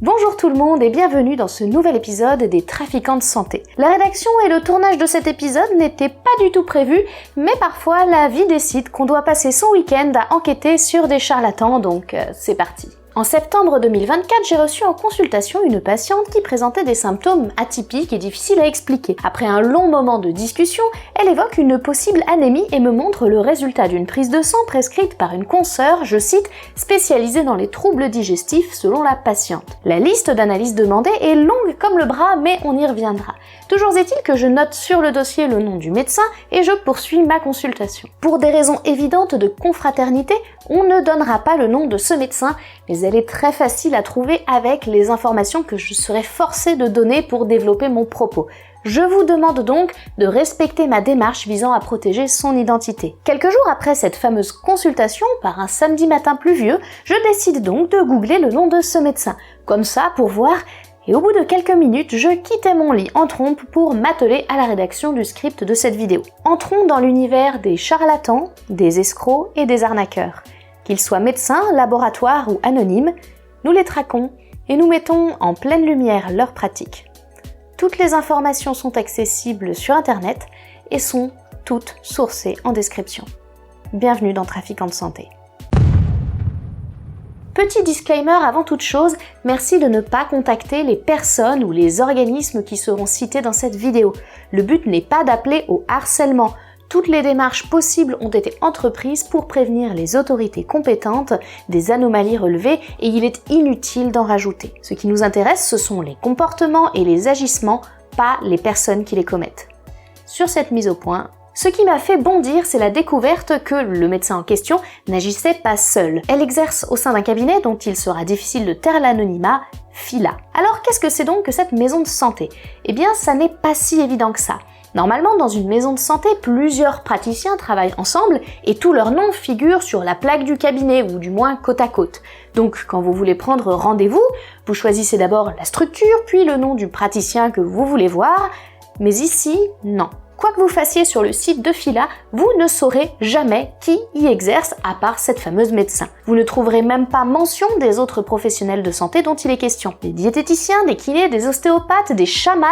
Bonjour tout le monde et bienvenue dans ce nouvel épisode des Trafiquants de santé. La rédaction et le tournage de cet épisode n'étaient pas du tout prévus, mais parfois la vie décide qu'on doit passer son week-end à enquêter sur des charlatans, donc c'est parti. En septembre 2024, j'ai reçu en consultation une patiente qui présentait des symptômes atypiques et difficiles à expliquer. Après un long moment de discussion, elle évoque une possible anémie et me montre le résultat d'une prise de sang prescrite par une consoeur, je cite, spécialisée dans les troubles digestifs selon la patiente. La liste d'analyses demandée est longue comme le bras, mais on y reviendra. Toujours est-il que je note sur le dossier le nom du médecin et je poursuis ma consultation. Pour des raisons évidentes de confraternité, on ne donnera pas le nom de ce médecin, mais elle est très facile à trouver avec les informations que je serai forcée de donner pour développer mon propos. Je vous demande donc de respecter ma démarche visant à protéger son identité. Quelques jours après cette fameuse consultation, par un samedi matin pluvieux, je décide donc de googler le nom de ce médecin. Comme ça, pour voir. Et au bout de quelques minutes, je quittais mon lit en trompe pour m'atteler à la rédaction du script de cette vidéo. Entrons dans l'univers des charlatans, des escrocs et des arnaqueurs. Qu'ils soient médecins, laboratoires ou anonymes, nous les traquons et nous mettons en pleine lumière leurs pratiques. Toutes les informations sont accessibles sur internet et sont toutes sourcées en description. Bienvenue dans Trafiquants de santé. Petit disclaimer avant toute chose, merci de ne pas contacter les personnes ou les organismes qui seront cités dans cette vidéo. Le but n'est pas d'appeler au harcèlement. Toutes les démarches possibles ont été entreprises pour prévenir les autorités compétentes des anomalies relevées et il est inutile d'en rajouter. Ce qui nous intéresse, ce sont les comportements et les agissements, pas les personnes qui les commettent. Sur cette mise au point, ce qui m'a fait bondir, c'est la découverte que le médecin en question n'agissait pas seul. Elle exerce au sein d'un cabinet dont il sera difficile de taire l'anonymat, Fila. Alors qu'est-ce que c'est donc que cette maison de santé ? Eh bien, ça n'est pas si évident que ça. Normalement, dans une maison de santé, plusieurs praticiens travaillent ensemble et tous leurs noms figurent sur la plaque du cabinet, ou du moins côte à côte. Donc, quand vous voulez prendre rendez-vous, vous choisissez d'abord la structure, puis le nom du praticien que vous voulez voir, mais ici, non. Quoi que vous fassiez sur le site de Fila, vous ne saurez jamais qui y exerce à part cette fameuse médecin. Vous ne trouverez même pas mention des autres professionnels de santé dont il est question. Des diététiciens, des kinés, des ostéopathes, des chamans,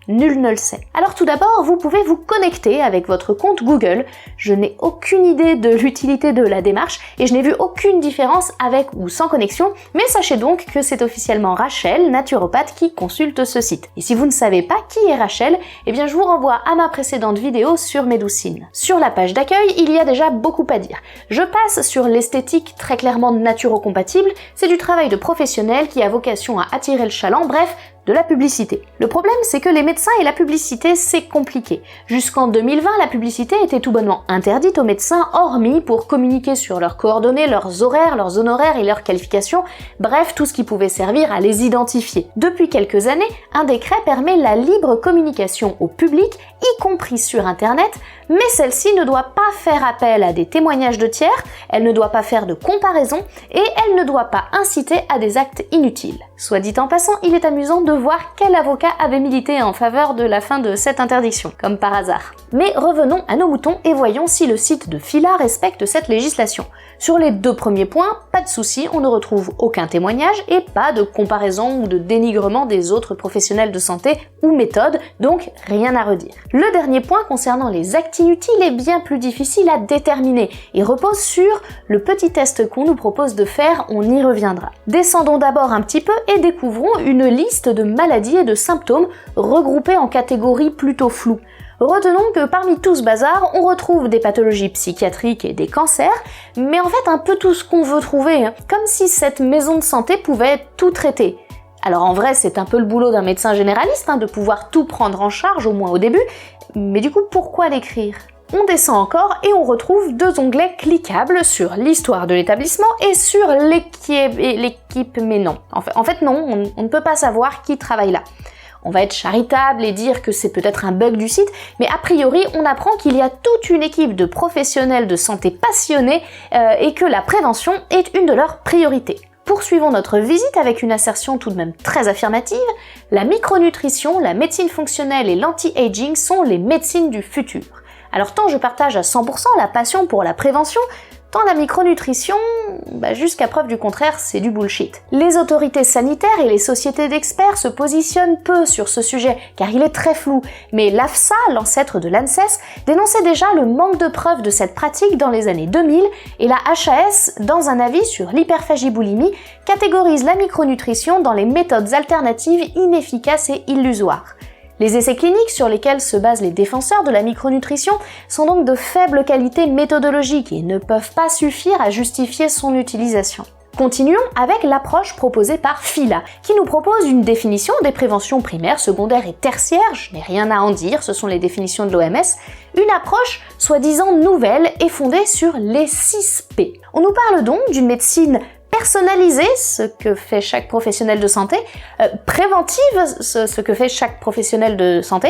nul ne le sait. Alors tout d'abord, vous pouvez vous connecter avec votre compte Google. Je n'ai aucune idée de l'utilité de la démarche et je n'ai vu aucune différence avec ou sans connexion, mais sachez donc que c'est officiellement Rachel, naturopathe, qui consulte ce site. Et si vous ne savez pas qui est Rachel, eh bien je vous renvoie à ma précédente vidéo sur Médoucine. Sur la page d'accueil, il y a déjà beaucoup à dire. Je passe sur l'esthétique très clairement naturo-compatible, c'est du travail de professionnel qui a vocation à attirer le chaland, bref, de la publicité. Le problème, c'est que les médecins et la publicité, c'est compliqué. Jusqu'en 2020, la publicité était tout bonnement interdite aux médecins, hormis pour communiquer sur leurs coordonnées, leurs horaires, leurs honoraires et leurs qualifications, bref, tout ce qui pouvait servir à les identifier. Depuis quelques années, un décret permet la libre communication au public, y compris sur Internet, mais celle-ci ne doit pas faire appel à des témoignages de tiers, elle ne doit pas faire de comparaison et elle ne doit pas inciter à des actes inutiles. Soit dit en passant, il est amusant de voir quel avocat avait milité en faveur de la fin de cette interdiction, comme par hasard. Mais revenons à nos moutons et voyons si le site de Fila respecte cette législation. Sur les deux premiers points, pas de souci, on ne retrouve aucun témoignage et pas de comparaison ou de dénigrement des autres professionnels de santé ou méthodes, donc rien à redire. Le dernier point concernant les actes inutiles est bien plus difficile à déterminer et repose sur le petit test qu'on nous propose de faire, on y reviendra. Descendons d'abord un petit peu et découvrons une liste de maladies et de symptômes regroupés en catégories plutôt floues. Retenons que parmi tout ce bazar, on retrouve des pathologies psychiatriques et des cancers, mais en fait un peu tout ce qu'on veut trouver, comme si cette maison de santé pouvait tout traiter. Alors en vrai, c'est un peu le boulot d'un médecin généraliste, de pouvoir tout prendre en charge, au moins au début, mais du coup, pourquoi l'écrire ? On descend encore et on retrouve deux onglets cliquables sur l'histoire de l'établissement et sur l'équipe, mais non. En fait non, on ne peut pas savoir qui travaille là. On va être charitable et dire que c'est peut-être un bug du site, mais a priori, on apprend qu'il y a toute une équipe de professionnels de santé passionnés et que la prévention est une de leurs priorités. Poursuivons notre visite avec une assertion tout de même très affirmative. La micronutrition, la médecine fonctionnelle et l'anti-aging sont les médecines du futur. Alors tant je partage à 100% la passion pour la prévention, Tant la micronutrition, jusqu'à preuve du contraire, c'est du bullshit. Les autorités sanitaires et les sociétés d'experts se positionnent peu sur ce sujet, car il est très flou. Mais l'AFSA, l'ancêtre de l'ANSES, dénonçait déjà le manque de preuves de cette pratique dans les années 2000, et la HAS, dans un avis sur l'hyperphagie-boulimie, catégorise la micronutrition dans les méthodes alternatives inefficaces et illusoires. Les essais cliniques sur lesquels se basent les défenseurs de la micronutrition sont donc de faible qualité méthodologique et ne peuvent pas suffire à justifier son utilisation. Continuons avec l'approche proposée par Phila, qui nous propose une définition des préventions primaires, secondaires et tertiaires, je n'ai rien à en dire, ce sont les définitions de l'OMS, une approche soi-disant nouvelle et fondée sur les 6 P. On nous parle donc d'une médecine personnalisée, ce que fait chaque professionnel de santé, préventive, ce que fait chaque professionnel de santé,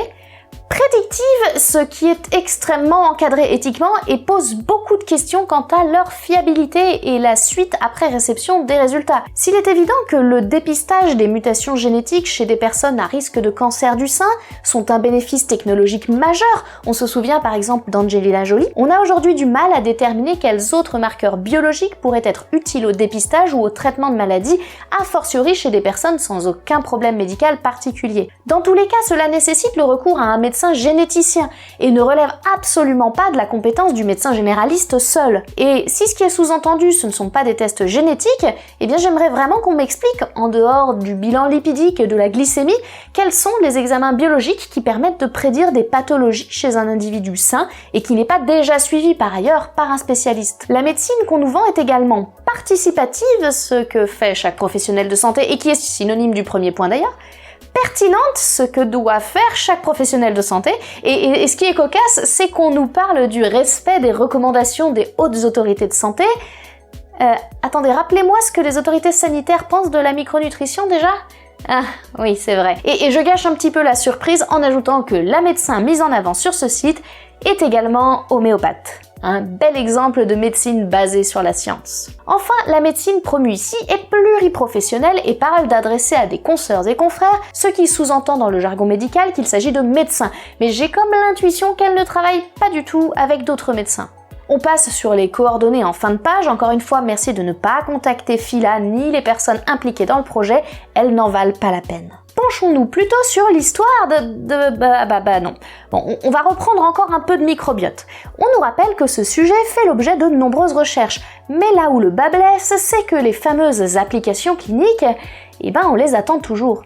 prédictive, ce qui est extrêmement encadré éthiquement et pose beaucoup de questions quant à leur fiabilité et la suite après réception des résultats. S'il est évident que le dépistage des mutations génétiques chez des personnes à risque de cancer du sein sont un bénéfice technologique majeur, on se souvient par exemple d'Angelina Jolie, on a aujourd'hui du mal à déterminer quels autres marqueurs biologiques pourraient être utiles au dépistage ou au traitement de maladies, a fortiori chez des personnes sans aucun problème médical particulier. Dans tous les cas, cela nécessite le recours à un médecin généticien et ne relève absolument pas de la compétence du médecin généraliste seul. Et si ce qui est sous-entendu ce ne sont pas des tests génétiques, eh bien j'aimerais vraiment qu'on m'explique, en dehors du bilan lipidique et de la glycémie, quels sont les examens biologiques qui permettent de prédire des pathologies chez un individu sain et qui n'est pas déjà suivi par ailleurs par un spécialiste. La médecine qu'on nous vend est également participative, ce que fait chaque professionnel de santé et qui est synonyme du premier point d'ailleurs, pertinente, ce que doit faire chaque professionnel de santé, et ce qui est cocasse, c'est qu'on nous parle du respect des recommandations des hautes autorités de santé. Attendez, rappelez-moi ce que les autorités sanitaires pensent de la micronutrition déjà ? Ah, oui, c'est vrai. Et je gâche un petit peu la surprise en ajoutant que la médecin mise en avant sur ce site est également homéopathe. Un bel exemple de médecine basée sur la science. Enfin, la médecine promue ici est pluriprofessionnelle et parle d'adresser à des consoeurs et confrères, ce qui sous-entend dans le jargon médical qu'il s'agit de médecins, mais j'ai comme l'intuition qu'elle ne travaille pas du tout avec d'autres médecins. On passe sur les coordonnées en fin de page, encore une fois merci de ne pas contacter Phila ni les personnes impliquées dans le projet, elles n'en valent pas la peine. Penchons-nous plutôt sur l'histoire non. Bon, on va reprendre encore un peu de microbiote. On nous rappelle que ce sujet fait l'objet de nombreuses recherches, mais là où le bas blesse, c'est que les fameuses applications cliniques, on les attend toujours.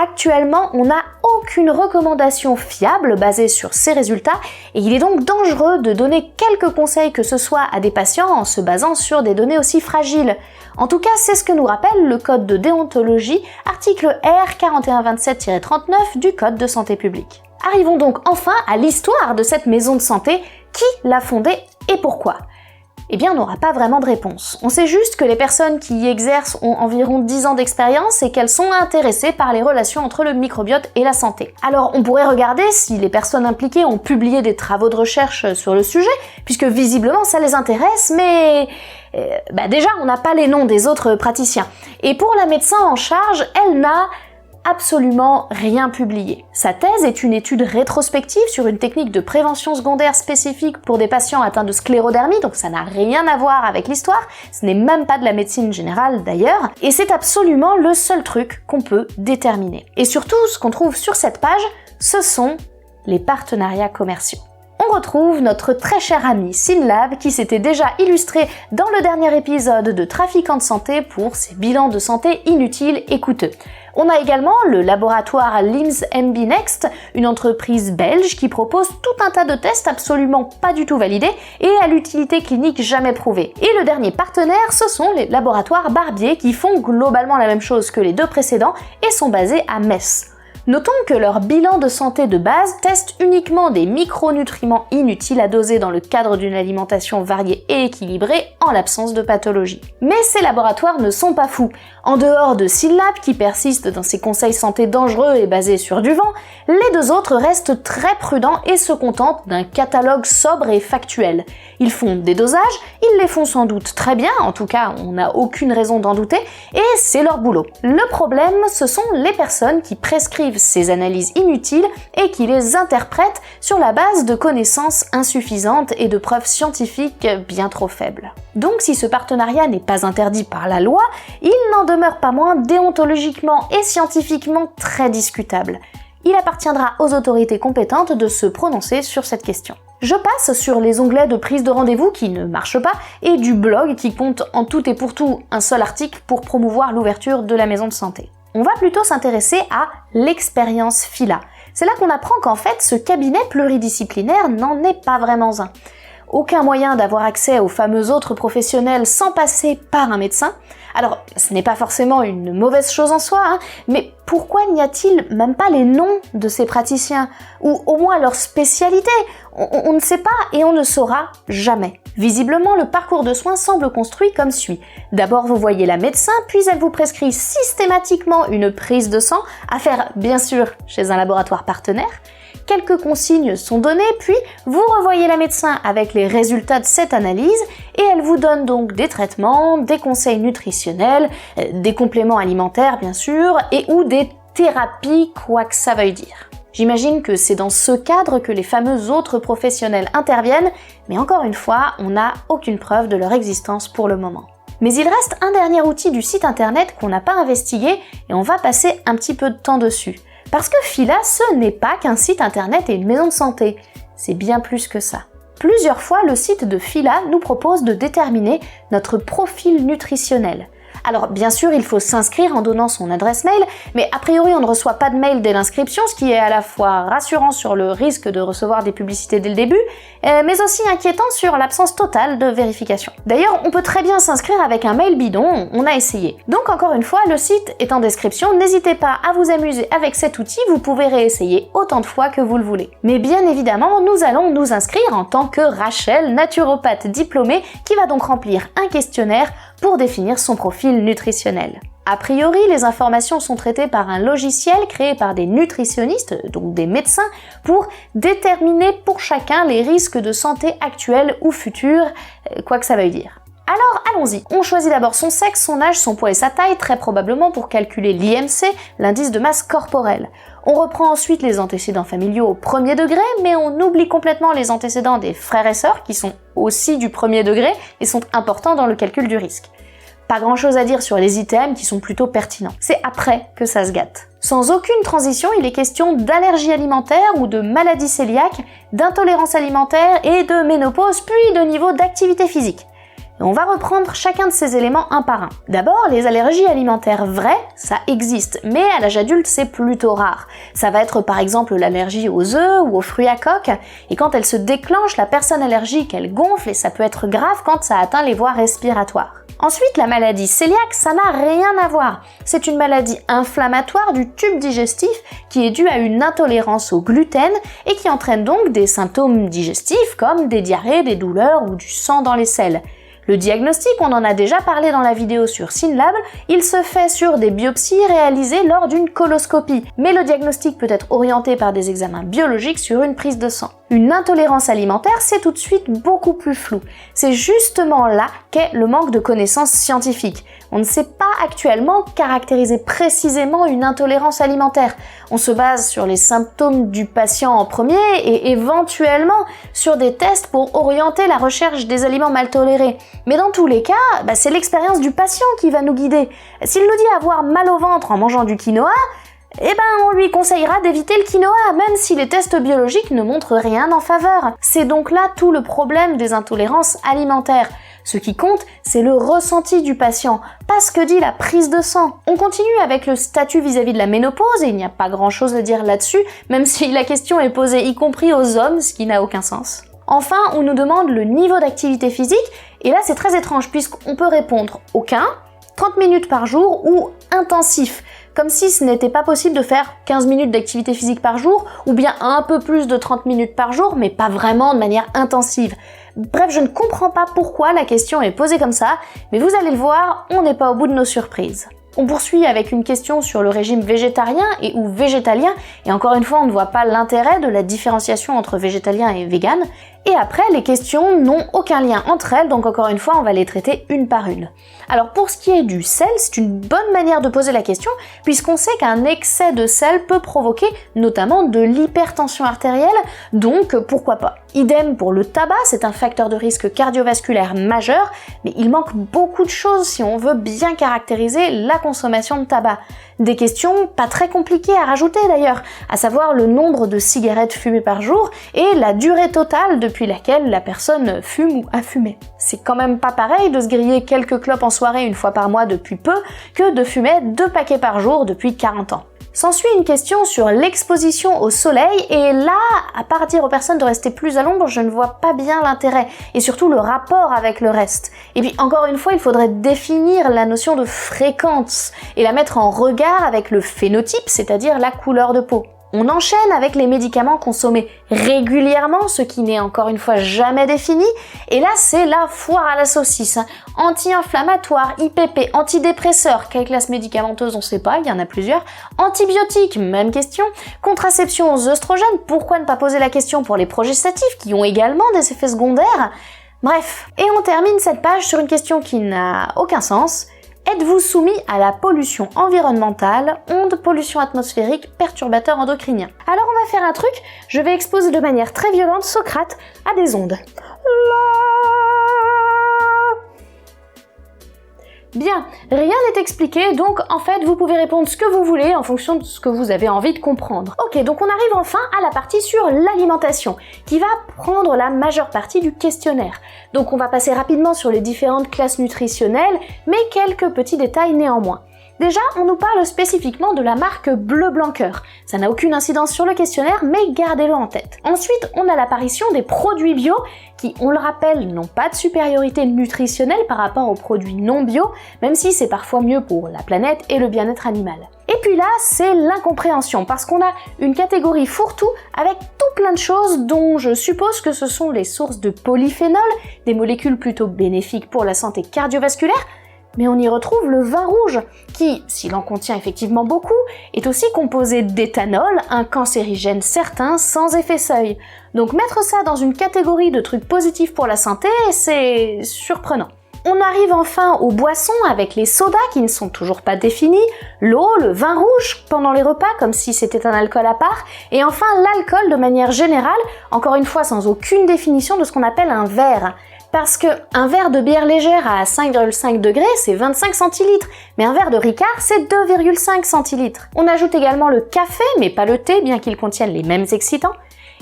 Actuellement, on n'a aucune recommandation fiable basée sur ces résultats et il est donc dangereux de donner quelques conseils que ce soit à des patients en se basant sur des données aussi fragiles. En tout cas, c'est ce que nous rappelle le code de déontologie, article R 4127-39 du code de santé publique. Arrivons donc enfin à l'histoire de cette maison de santé, qui l'a fondée et pourquoi. On n'aura pas vraiment de réponse. On sait juste que les personnes qui y exercent ont environ 10 ans d'expérience et qu'elles sont intéressées par les relations entre le microbiote et la santé. Alors on pourrait regarder si les personnes impliquées ont publié des travaux de recherche sur le sujet, puisque visiblement ça les intéresse, mais déjà on n'a pas les noms des autres praticiens. Et pour la médecin en charge, elle n'a absolument rien publié. Sa thèse est une étude rétrospective sur une technique de prévention secondaire spécifique pour des patients atteints de sclérodermie, donc ça n'a rien à voir avec l'histoire, ce n'est même pas de la médecine générale d'ailleurs, et c'est absolument le seul truc qu'on peut déterminer. Et surtout, ce qu'on trouve sur cette page, ce sont les partenariats commerciaux. On retrouve notre très cher ami Synlab qui s'était déjà illustré dans le dernier épisode de Trafiquants de santé pour ses bilans de santé inutiles et coûteux. On a également le laboratoire LIMS MB Next, une entreprise belge qui propose tout un tas de tests absolument pas du tout validés et à l'utilité clinique jamais prouvée. Et le dernier partenaire, ce sont les laboratoires Barbier qui font globalement la même chose que les deux précédents et sont basés à Metz. Notons que leur bilan de santé de base teste uniquement des micronutriments inutiles à doser dans le cadre d'une alimentation variée et équilibrée en l'absence de pathologie. Mais ces laboratoires ne sont pas fous. En dehors de Synlab qui persiste dans ses conseils santé dangereux et basés sur du vent, les deux autres restent très prudents et se contentent d'un catalogue sobre et factuel. Ils font des dosages, ils les font sans doute très bien, en tout cas on n'a aucune raison d'en douter, et c'est leur boulot. Le problème, ce sont les personnes qui prescrivent ces analyses inutiles et qui les interprète sur la base de connaissances insuffisantes et de preuves scientifiques bien trop faibles. Donc si ce partenariat n'est pas interdit par la loi, il n'en demeure pas moins déontologiquement et scientifiquement très discutable. Il appartiendra aux autorités compétentes de se prononcer sur cette question. Je passe sur les onglets de prise de rendez-vous qui ne marchent pas et du blog qui compte en tout et pour tout un seul article pour promouvoir l'ouverture de la maison de santé. On va plutôt s'intéresser à l'expérience Fila. C'est là qu'on apprend qu'en fait ce cabinet pluridisciplinaire n'en est pas vraiment un. Aucun moyen d'avoir accès aux fameux autres professionnels sans passer par un médecin. Alors, ce n'est pas forcément une mauvaise chose en soi, mais pourquoi n'y a-t-il même pas les noms de ces praticiens? Ou au moins leur spécialité? On ne sait pas et on ne saura jamais. Visiblement, le parcours de soins semble construit comme suit. D'abord, vous voyez la médecin, puis elle vous prescrit systématiquement une prise de sang, à faire bien sûr chez un laboratoire partenaire. Quelques consignes sont données, puis vous revoyez la médecin avec les résultats de cette analyse et elle vous donne donc des traitements, des conseils nutritionnels, des compléments alimentaires bien sûr, et ou des thérapies, quoi que ça veuille dire. J'imagine que c'est dans ce cadre que les fameux autres professionnels interviennent, mais encore une fois, on n'a aucune preuve de leur existence pour le moment. Mais il reste un dernier outil du site internet qu'on n'a pas investigué et on va passer un petit peu de temps dessus. Parce que Fila, ce n'est pas qu'un site internet et une maison de santé, c'est bien plus que ça. Plusieurs fois, le site de Fila nous propose de déterminer notre profil nutritionnel. Alors bien sûr, il faut s'inscrire en donnant son adresse mail, mais a priori on ne reçoit pas de mail dès l'inscription, ce qui est à la fois rassurant sur le risque de recevoir des publicités dès le début, mais aussi inquiétant sur l'absence totale de vérification. D'ailleurs, on peut très bien s'inscrire avec un mail bidon, on a essayé. Donc encore une fois, le site est en description, n'hésitez pas à vous amuser avec cet outil, vous pouvez réessayer autant de fois que vous le voulez. Mais bien évidemment, nous allons nous inscrire en tant que Rachel, naturopathe diplômée, qui va donc remplir un questionnaire pour définir son profil nutritionnel. A priori, les informations sont traitées par un logiciel créé par des nutritionnistes, donc des médecins, pour déterminer pour chacun les risques de santé actuels ou futurs, quoi que ça veuille dire. Alors allons-y, on choisit d'abord son sexe, son âge, son poids et sa taille, très probablement pour calculer l'IMC, l'indice de masse corporelle. On reprend ensuite les antécédents familiaux au premier degré, mais on oublie complètement les antécédents des frères et sœurs, qui sont aussi du premier degré et sont importants dans le calcul du risque. Pas grand chose à dire sur les items qui sont plutôt pertinents. C'est après que ça se gâte. Sans aucune transition, il est question d'allergie alimentaire ou de maladie cœliaque, d'intolérance alimentaire et de ménopause, puis de niveau d'activité physique. Et on va reprendre chacun de ces éléments un par un. D'abord, les allergies alimentaires vraies, ça existe, mais à l'âge adulte, c'est plutôt rare. Ça va être par exemple l'allergie aux œufs ou aux fruits à coque, et quand elle se déclenche, la personne allergique, elle gonfle et ça peut être grave quand ça atteint les voies respiratoires. Ensuite, la maladie cœliaque, ça n'a rien à voir. C'est une maladie inflammatoire du tube digestif qui est due à une intolérance au gluten et qui entraîne donc des symptômes digestifs comme des diarrhées, des douleurs ou du sang dans les selles. Le diagnostic, on en a déjà parlé dans la vidéo sur Synlab, il se fait sur des biopsies réalisées lors d'une coloscopie, mais le diagnostic peut être orienté par des examens biologiques sur une prise de sang. Une intolérance alimentaire, c'est tout de suite beaucoup plus flou. C'est justement là qu'est le manque de connaissances scientifiques. On ne sait pas actuellement caractériser précisément une intolérance alimentaire. On se base sur les symptômes du patient en premier et éventuellement sur des tests pour orienter la recherche des aliments mal tolérés. Mais dans tous les cas, c'est l'expérience du patient qui va nous guider. S'il nous dit avoir mal au ventre en mangeant du quinoa, on lui conseillera d'éviter le quinoa, même si les tests biologiques ne montrent rien en faveur. C'est donc là tout le problème des intolérances alimentaires. Ce qui compte, c'est le ressenti du patient, pas ce que dit la prise de sang. On continue avec le statut vis-à-vis de la ménopause, et il n'y a pas grand-chose à dire là-dessus, même si la question est posée y compris aux hommes, ce qui n'a aucun sens. Enfin, on nous demande le niveau d'activité physique, et là c'est très étrange puisqu'on peut répondre aucun, 30 minutes par jour ou intensif, comme si ce n'était pas possible de faire 15 minutes d'activité physique par jour, ou bien un peu plus de 30 minutes par jour, mais pas vraiment de manière intensive. Bref, je ne comprends pas pourquoi la question est posée comme ça, mais vous allez le voir, on n'est pas au bout de nos surprises. On poursuit avec une question sur le régime végétarien et ou végétalien, et encore une fois on ne voit pas l'intérêt de la différenciation entre végétalien et vegan. Et après, les questions n'ont aucun lien entre elles, donc encore une fois, on va les traiter une par une. Alors pour ce qui est du sel, c'est une bonne manière de poser la question, puisqu'on sait qu'un excès de sel peut provoquer notamment de l'hypertension artérielle, donc pourquoi pas. Idem pour le tabac, c'est un facteur de risque cardiovasculaire majeur, mais il manque beaucoup de choses si on veut bien caractériser la consommation de tabac. Des questions pas très compliquées à rajouter d'ailleurs, à savoir le nombre de cigarettes fumées par jour et la durée totale depuis laquelle la personne fume ou a fumé. C'est quand même pas pareil de se griller quelques clopes en soirée une fois par mois depuis peu que de fumer 2 paquets par jour depuis 40 ans. S'ensuit une question sur l'exposition au soleil, et là, à part dire aux personnes de rester plus à l'ombre, je ne vois pas bien l'intérêt, et surtout le rapport avec le reste. Et puis encore une fois, il faudrait définir la notion de fréquence, et la mettre en regard avec le phénotype, c'est-à-dire la couleur de peau. On enchaîne avec les médicaments consommés régulièrement, ce qui n'est encore une fois jamais défini, et là c'est la foire à la saucisse. Anti-inflammatoire, IPP, antidépresseur, quelle classe médicamenteuse on sait pas, il y en a plusieurs. Antibiotiques, même question. Contraception aux œstrogènes, pourquoi ne pas poser la question pour les progestatifs qui ont également des effets secondaires? Bref, et on termine cette page sur une question qui n'a aucun sens. Êtes-vous soumis à la pollution environnementale, ondes, pollution atmosphérique, perturbateurs endocriniens? Alors on va faire un truc, je vais exposer de manière très violente Socrate à des ondes. Bien, rien n'est expliqué, donc en fait vous pouvez répondre ce que vous voulez en fonction de ce que vous avez envie de comprendre. Ok, donc on arrive enfin à la partie sur l'alimentation, qui va prendre la majeure partie du questionnaire. Donc on va passer rapidement sur les différentes classes nutritionnelles, mais quelques petits détails néanmoins. Déjà, on nous parle spécifiquement de la marque Bleu Blanc Cœur. Ça n'a aucune incidence sur le questionnaire, mais gardez-le en tête. Ensuite, on a l'apparition des produits bio qui, on le rappelle, n'ont pas de supériorité nutritionnelle par rapport aux produits non bio, même si c'est parfois mieux pour la planète et le bien-être animal. Et puis là, c'est l'incompréhension, parce qu'on a une catégorie fourre-tout avec tout plein de choses dont je suppose que ce sont les sources de polyphénol, des molécules plutôt bénéfiques pour la santé cardiovasculaire, mais on y retrouve le vin rouge, qui, s'il en contient effectivement beaucoup, est aussi composé d'éthanol, un cancérigène certain sans effet seuil. Donc mettre ça dans une catégorie de trucs positifs pour la santé, c'est surprenant. On arrive enfin aux boissons avec les sodas qui ne sont toujours pas définis, l'eau, le vin rouge pendant les repas comme si c'était un alcool à part, et enfin l'alcool de manière générale, encore une fois sans aucune définition de ce qu'on appelle un verre. Parce que un verre de bière légère à 5,5 degrés, c'est 25 centilitres, mais un verre de Ricard, c'est 2,5 centilitres. On ajoute également le café, mais pas le thé, bien qu'ils contiennent les mêmes excitants.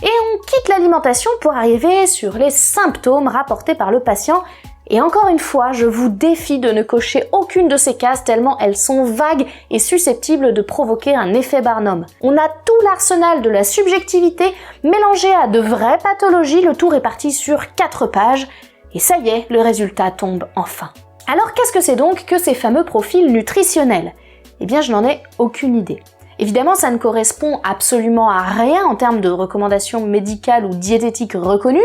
Et on quitte l'alimentation pour arriver sur les symptômes rapportés par le patient. Et encore une fois, je vous défie de ne cocher aucune de ces cases tellement elles sont vagues et susceptibles de provoquer un effet Barnum. On a tout l'arsenal de la subjectivité mélangé à de vraies pathologies, le tout réparti sur 4 pages. Et ça y est, le résultat tombe enfin. Alors qu'est-ce que c'est donc que ces fameux profils nutritionnels? Eh bien, je n'en ai aucune idée. Évidemment, ça ne correspond absolument à rien en termes de recommandations médicales ou diététiques reconnues,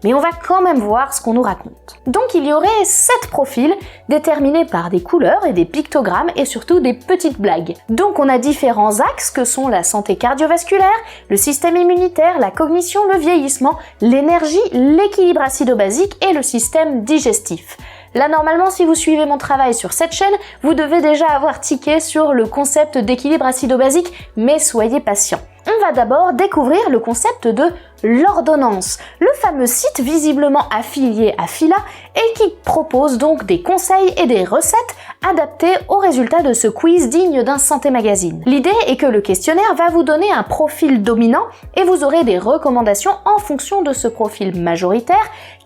mais on va quand même voir ce qu'on nous raconte. Donc il y aurait 7 profils déterminés par des couleurs et des pictogrammes et surtout des petites blagues. Donc on a différents axes que sont la santé cardiovasculaire, le système immunitaire, la cognition, le vieillissement, l'énergie, l'équilibre acido-basique et le système digestif. Là, normalement, si vous suivez mon travail sur cette chaîne, vous devez déjà avoir tiqué sur le concept d'équilibre acido-basique, mais soyez patient. On va d'abord découvrir le concept de l'ordonnance, le fameux site visiblement affilié à Phila et qui propose donc des conseils et des recettes adaptées aux résultats de ce quiz digne d'un Santé Magazine. L'idée est que le questionnaire va vous donner un profil dominant et vous aurez des recommandations en fonction de ce profil majoritaire,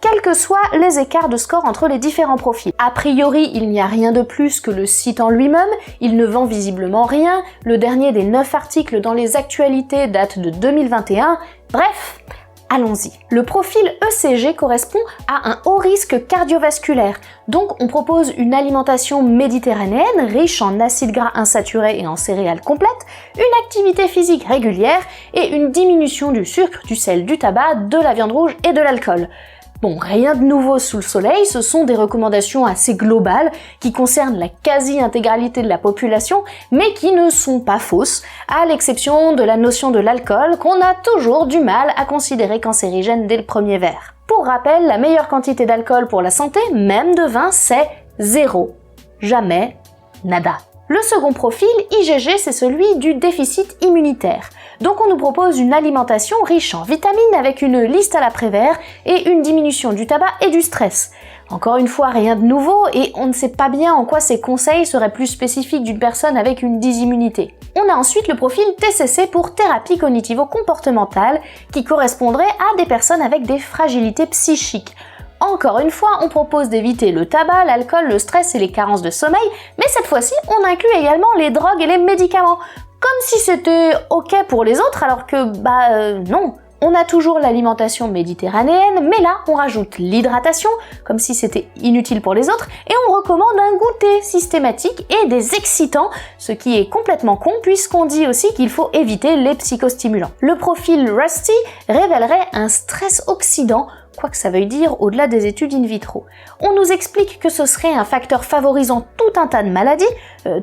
quels que soient les écarts de score entre les différents profils. A priori, il n'y a rien de plus que le site en lui-même, il ne vend visiblement rien, le dernier des 9 articles dans les actualités date de 2021, bref, allons-y. Le profil ECG correspond à un haut risque cardiovasculaire, donc on propose une alimentation méditerranéenne riche en acides gras insaturés et en céréales complètes, une activité physique régulière et une diminution du sucre, du sel, du tabac, de la viande rouge et de l'alcool. Bon, rien de nouveau sous le soleil, ce sont des recommandations assez globales qui concernent la quasi-intégralité de la population, mais qui ne sont pas fausses, à l'exception de la notion de l'alcool qu'on a toujours du mal à considérer cancérigène dès le premier verre. Pour rappel, la meilleure quantité d'alcool pour la santé, même de vin, c'est 0. Jamais, nada. Le second profil, IgG, c'est celui du déficit immunitaire. Donc on nous propose une alimentation riche en vitamines avec une liste à l'après-vert et une diminution du tabac et du stress. Encore une fois, rien de nouveau et on ne sait pas bien en quoi ces conseils seraient plus spécifiques d'une personne avec une dysimmunité. On a ensuite le profil TCC pour thérapie cognitivo-comportementale qui correspondrait à des personnes avec des fragilités psychiques. Encore une fois, on propose d'éviter le tabac, l'alcool, le stress et les carences de sommeil, mais cette fois-ci, on inclut également les drogues et les médicaments. Comme si c'était ok pour les autres, alors que, non. On a toujours l'alimentation méditerranéenne, mais là, on rajoute l'hydratation, comme si c'était inutile pour les autres, et on recommande un goûter systématique et des excitants, ce qui est complètement con puisqu'on dit aussi qu'il faut éviter les psychostimulants. Le profil Rusty révélerait un stress oxydant, quoi que ça veuille dire au-delà des études in vitro. On nous explique que ce serait un facteur favorisant tout un tas de maladies,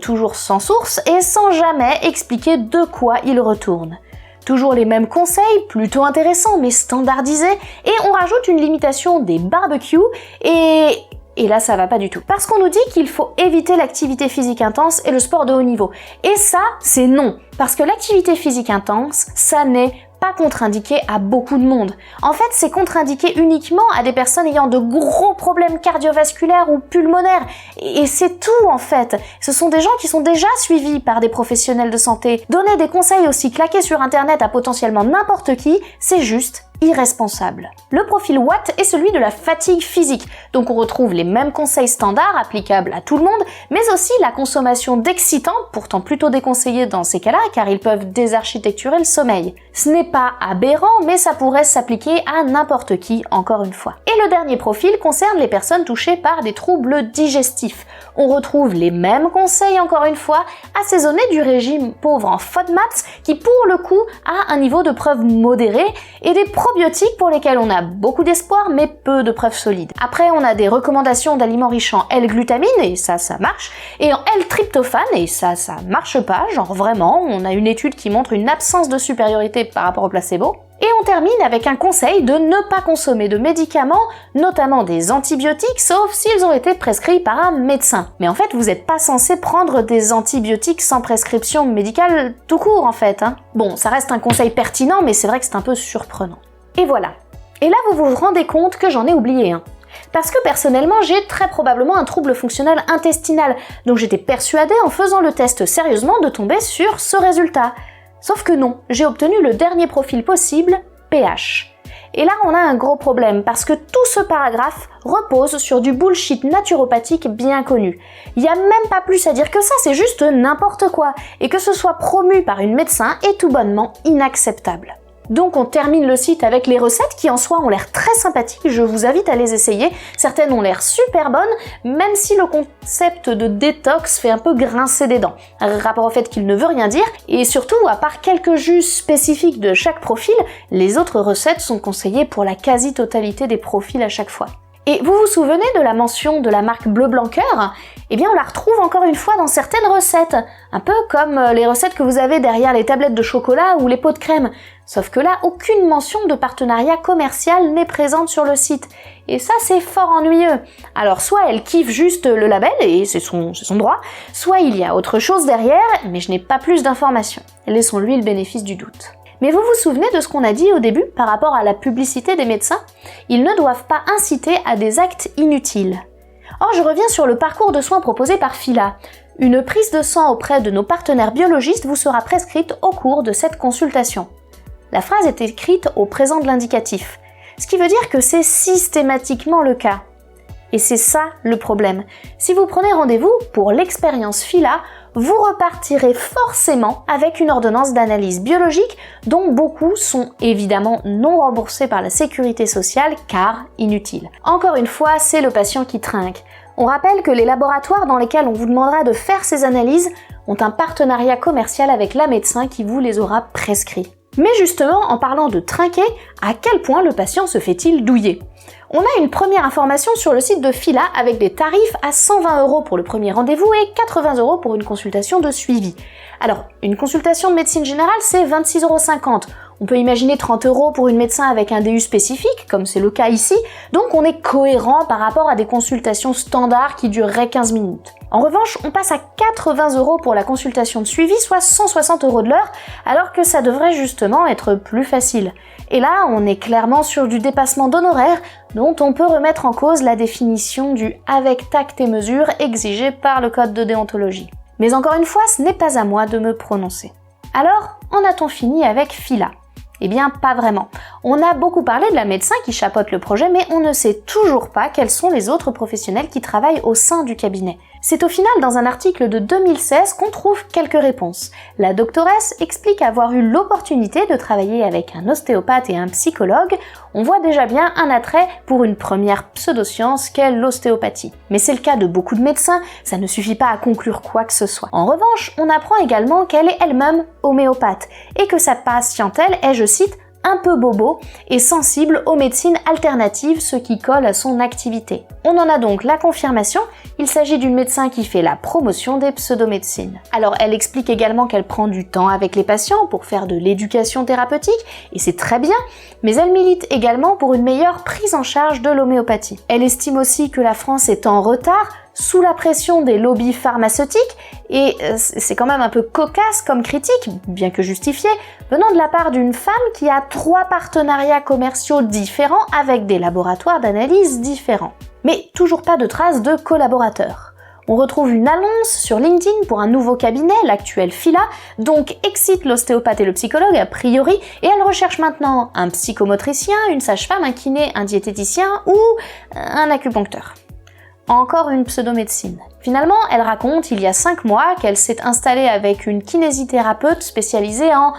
toujours sans source, et sans jamais expliquer de quoi il retourne. Toujours les mêmes conseils, plutôt intéressants mais standardisés, et on rajoute une limitation des barbecues, et là ça va pas du tout. Parce qu'on nous dit qu'il faut éviter l'activité physique intense et le sport de haut niveau. Et ça, c'est non. Parce que l'activité physique intense, ça n'est pas contre-indiqué à beaucoup de monde. En fait, c'est contre-indiqué uniquement à des personnes ayant de gros problèmes cardiovasculaires ou pulmonaires. Et c'est tout en fait. Ce sont des gens qui sont déjà suivis par des professionnels de santé. Donner des conseils aussi claqués sur internet à potentiellement n'importe qui, c'est juste irresponsable. Le profil Watt est celui de la fatigue physique, donc on retrouve les mêmes conseils standards applicables à tout le monde, mais aussi la consommation d'excitants, pourtant plutôt déconseillés dans ces cas-là car ils peuvent désarchitecturer le sommeil. Ce n'est pas aberrant, mais ça pourrait s'appliquer à n'importe qui, encore une fois. Et le dernier profil concerne les personnes touchées par des troubles digestifs. On retrouve les mêmes conseils, encore une fois, assaisonnés du régime pauvre en FODMAPs, qui pour le coup a un niveau de preuve modéré, et des probiotiques pour lesquels on a beaucoup d'espoir mais peu de preuves solides. Après, on a des recommandations d'aliments riches en L-glutamine, et ça marche, et en L-tryptophane, et ça marche pas, genre vraiment, on a une étude qui montre une absence de supériorité par rapport au placebo. Et on termine avec un conseil de ne pas consommer de médicaments, notamment des antibiotiques, sauf s'ils ont été prescrits par un médecin. Mais en fait, vous n'êtes pas censé prendre des antibiotiques sans prescription médicale tout court en fait. Bon, ça reste un conseil pertinent, mais c'est vrai que c'est un peu surprenant. Et voilà. Et là, vous vous rendez compte que j'en ai oublié un. Parce que personnellement, j'ai très probablement un trouble fonctionnel intestinal, donc j'étais persuadée en faisant le test sérieusement de tomber sur ce résultat. Sauf que non, j'ai obtenu le dernier profil possible, pH. Et là, on a un gros problème, parce que tout ce paragraphe repose sur du bullshit naturopathique bien connu. Il n'y a même pas plus à dire que ça, c'est juste n'importe quoi, et que ce soit promu par une médecin est tout bonnement inacceptable. Donc on termine le site avec les recettes qui en soi ont l'air très sympathiques, je vous invite à les essayer. Certaines ont l'air super bonnes, même si le concept de détox fait un peu grincer des dents. Rapport au fait qu'il ne veut rien dire, et surtout, à part quelques jus spécifiques de chaque profil, les autres recettes sont conseillées pour la quasi-totalité des profils à chaque fois. Et vous vous souvenez de la mention de la marque Bleu Blanc Cœur ? Eh bien on la retrouve encore une fois dans certaines recettes, un peu comme les recettes que vous avez derrière les tablettes de chocolat ou les pots de crème. Sauf que là, aucune mention de partenariat commercial n'est présente sur le site. Et ça, c'est fort ennuyeux. Alors soit elle kiffe juste le label, et c'est son droit, soit il y a autre chose derrière, mais je n'ai pas plus d'informations. Laissons-lui le bénéfice du doute. Mais vous vous souvenez de ce qu'on a dit au début par rapport à la publicité des médecins ? Ils ne doivent pas inciter à des actes inutiles. Or, je reviens sur le parcours de soins proposé par Phila. Une prise de sang auprès de nos partenaires biologistes vous sera prescrite au cours de cette consultation. La phrase est écrite au présent de l'indicatif, ce qui veut dire que c'est systématiquement le cas. Et c'est ça le problème. Si vous prenez rendez-vous pour l'expérience Phila, vous repartirez forcément avec une ordonnance d'analyse biologique dont beaucoup sont évidemment non remboursés par la sécurité sociale car inutiles. Encore une fois, c'est le patient qui trinque. On rappelle que les laboratoires dans lesquels on vous demandera de faire ces analyses ont un partenariat commercial avec la médecin qui vous les aura prescrits. Mais justement, en parlant de trinquer, à quel point le patient se fait-il douiller ? On a une première information sur le site de Phila avec des tarifs à 120 € pour le premier rendez-vous et 80 € pour une consultation de suivi. Alors, une consultation de médecine générale, c'est 26,50 €. On peut imaginer 30 € pour une médecin avec un DU spécifique, comme c'est le cas ici, donc on est cohérent par rapport à des consultations standards qui dureraient 15 minutes. En revanche, on passe à 80 € pour la consultation de suivi, soit 160 € de l'heure, alors que ça devrait justement être plus facile. Et là, on est clairement sur du dépassement d'honoraires, dont on peut remettre en cause la définition du « avec tact et mesure » exigé par le code de déontologie. Mais encore une fois, ce n'est pas à moi de me prononcer. Alors, en a-t-on fini avec Fila ? Eh bien, pas vraiment. On a beaucoup parlé de la médecin qui chapeaute le projet, mais on ne sait toujours pas quels sont les autres professionnels qui travaillent au sein du cabinet. C'est au final dans un article de 2016 qu'on trouve quelques réponses. La doctoresse explique avoir eu l'opportunité de travailler avec un ostéopathe et un psychologue. On voit déjà bien un attrait pour une première pseudoscience qu'est l'ostéopathie. Mais c'est le cas de beaucoup de médecins, ça ne suffit pas à conclure quoi que ce soit. En revanche, on apprend également qu'elle est elle-même homéopathe et que sa patientèle est, je cite, un peu bobo et sensible aux médecines alternatives, ce qui colle à son activité. On en a donc la confirmation, il s'agit d'une médecin qui fait la promotion des pseudomédecines. Alors elle explique également qu'elle prend du temps avec les patients pour faire de l'éducation thérapeutique, et c'est très bien, mais elle milite également pour une meilleure prise en charge de l'homéopathie. Elle estime aussi que la France est en retard, sous la pression des lobbies pharmaceutiques, et c'est quand même un peu cocasse comme critique, bien que justifiée, venant de la part d'une femme qui a 3 partenariats commerciaux différents avec des laboratoires d'analyse différents. Mais toujours pas de traces de collaborateurs. On retrouve une annonce sur LinkedIn pour un nouveau cabinet, l'actuel Fila, donc excite l'ostéopathe et le psychologue a priori, et elle recherche maintenant un psychomotricien, une sage-femme, un kiné, un diététicien ou un acupuncteur. Encore une pseudomédecine. Finalement, elle raconte il y a 5 mois qu'elle s'est installée avec une kinésithérapeute spécialisée en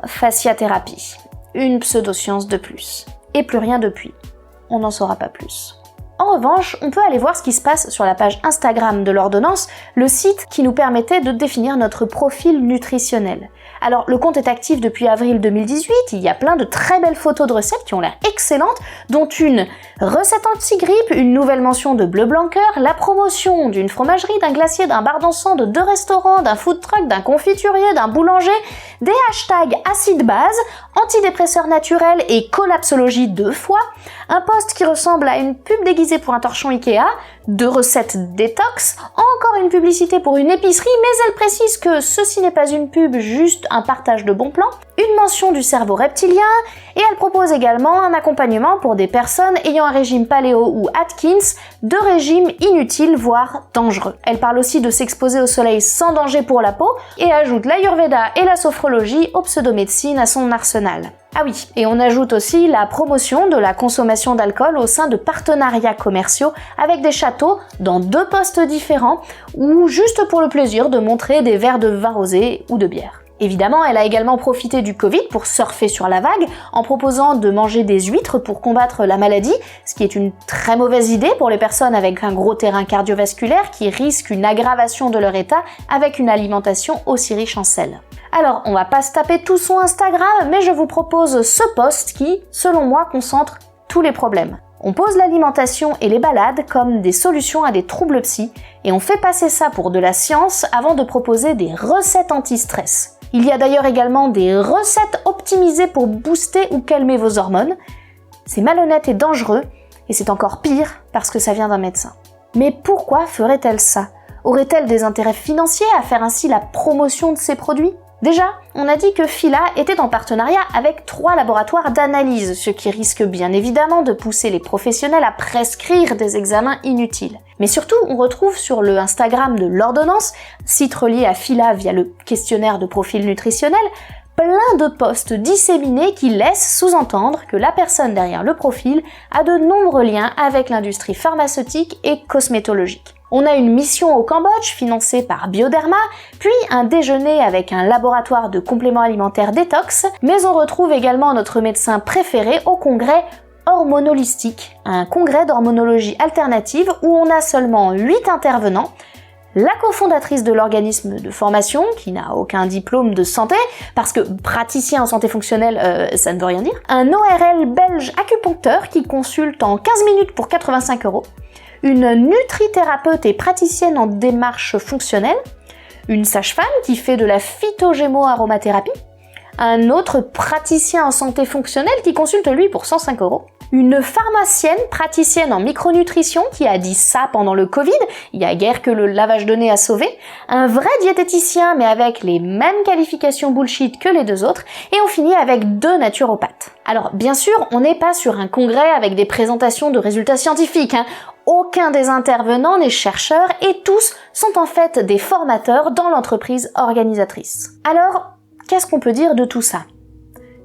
fasciathérapie. Une pseudoscience de plus. Et plus rien depuis. On n'en saura pas plus. En revanche, on peut aller voir ce qui se passe sur la page Instagram de l'ordonnance, le site qui nous permettait de définir notre profil nutritionnel. Alors, le compte est actif depuis avril 2018, il y a plein de très belles photos de recettes qui ont l'air excellentes, dont une recette anti-grippe, une nouvelle mention de bleu blanc cœur, la promotion d'une fromagerie, d'un glacier, d'un bar dansant, de 2 restaurants, d'un food truck, d'un confiturier, d'un boulanger, des hashtags acide base, antidépresseurs naturels et collapsologie 2 fois, un post qui ressemble à une pub déguisée pour un torchon Ikea, 2 recettes détox, encore une publicité pour une épicerie, mais elle précise que ceci n'est pas une pub, juste un partage de bons plans, une mention du cerveau reptilien, et elle propose également un accompagnement pour des personnes ayant un régime paléo ou Atkins, 2 régimes inutiles voire dangereux. Elle parle aussi de s'exposer au soleil sans danger pour la peau, et ajoute l'Ayurveda et la sophrologie aux pseudomédecines à son arsenal. Ah oui, et on ajoute aussi la promotion de la consommation d'alcool au sein de partenariats commerciaux avec des châteaux dans 2 postes différents ou juste pour le plaisir de montrer des verres de vin rosé ou de bière. Évidemment, elle a également profité du Covid pour surfer sur la vague en proposant de manger des huîtres pour combattre la maladie, ce qui est une très mauvaise idée pour les personnes avec un gros terrain cardiovasculaire qui risquent une aggravation de leur état avec une alimentation aussi riche en sel. Alors, on va pas se taper tout son Instagram, mais je vous propose ce post qui, selon moi, concentre tous les problèmes. On pose l'alimentation et les balades comme des solutions à des troubles psy, et on fait passer ça pour de la science avant de proposer des recettes anti-stress. Il y a d'ailleurs également des recettes optimisées pour booster ou calmer vos hormones. C'est malhonnête et dangereux, et c'est encore pire parce que ça vient d'un médecin. Mais pourquoi ferait-elle ça ? Aurait-elle des intérêts financiers à faire ainsi la promotion de ses produits ? Déjà, on a dit que Fila était en partenariat avec 3 laboratoires d'analyse, ce qui risque bien évidemment de pousser les professionnels à prescrire des examens inutiles. Mais surtout, on retrouve sur le Instagram de l'ordonnance, site relié à Fila via le questionnaire de profil nutritionnel, plein de posts disséminés qui laissent sous-entendre que la personne derrière le profil a de nombreux liens avec l'industrie pharmaceutique et cosmétologique. On a une mission au Cambodge financée par Bioderma, puis un déjeuner avec un laboratoire de compléments alimentaires détox, mais on retrouve également notre médecin préféré au congrès hormonolistique, un congrès d'hormonologie alternative où on a seulement 8 intervenants, la cofondatrice de l'organisme de formation, qui n'a aucun diplôme de santé, parce que praticien en santé fonctionnelle, ça ne veut rien dire, un ORL belge acupuncteur qui consulte en 15 minutes pour 85 €, une nutrithérapeute et praticienne en démarche fonctionnelle, une sage-femme qui fait de la phytogémo-aromathérapie, un autre praticien en santé fonctionnelle qui consulte lui pour 105 €, une pharmacienne praticienne en micronutrition qui a dit ça pendant le Covid, il y a guère que le lavage de nez a sauvé, un vrai diététicien mais avec les mêmes qualifications bullshit que les deux autres, et on finit avec 2 naturopathes. Alors bien sûr, on n'est pas sur un congrès avec des présentations de résultats scientifiques, Aucun des intervenants n'est chercheur et tous sont en fait des formateurs dans l'entreprise organisatrice. Alors, qu'est-ce qu'on peut dire de tout ça ?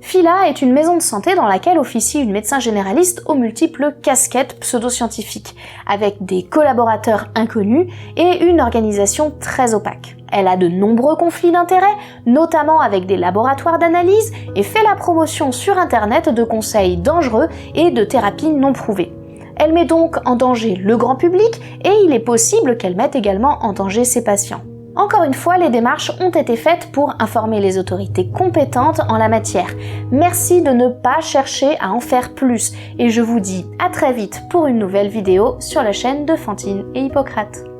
Phila est une maison de santé dans laquelle officie une médecin généraliste aux multiples casquettes pseudo-scientifiques, avec des collaborateurs inconnus et une organisation très opaque. Elle a de nombreux conflits d'intérêts, notamment avec des laboratoires d'analyse, et fait la promotion sur Internet de conseils dangereux et de thérapies non prouvées. Elle met donc en danger le grand public et il est possible qu'elle mette également en danger ses patients. Encore une fois, les démarches ont été faites pour informer les autorités compétentes en la matière. Merci de ne pas chercher à en faire plus et je vous dis à très vite pour une nouvelle vidéo sur la chaîne de Fantine et Hippocrate.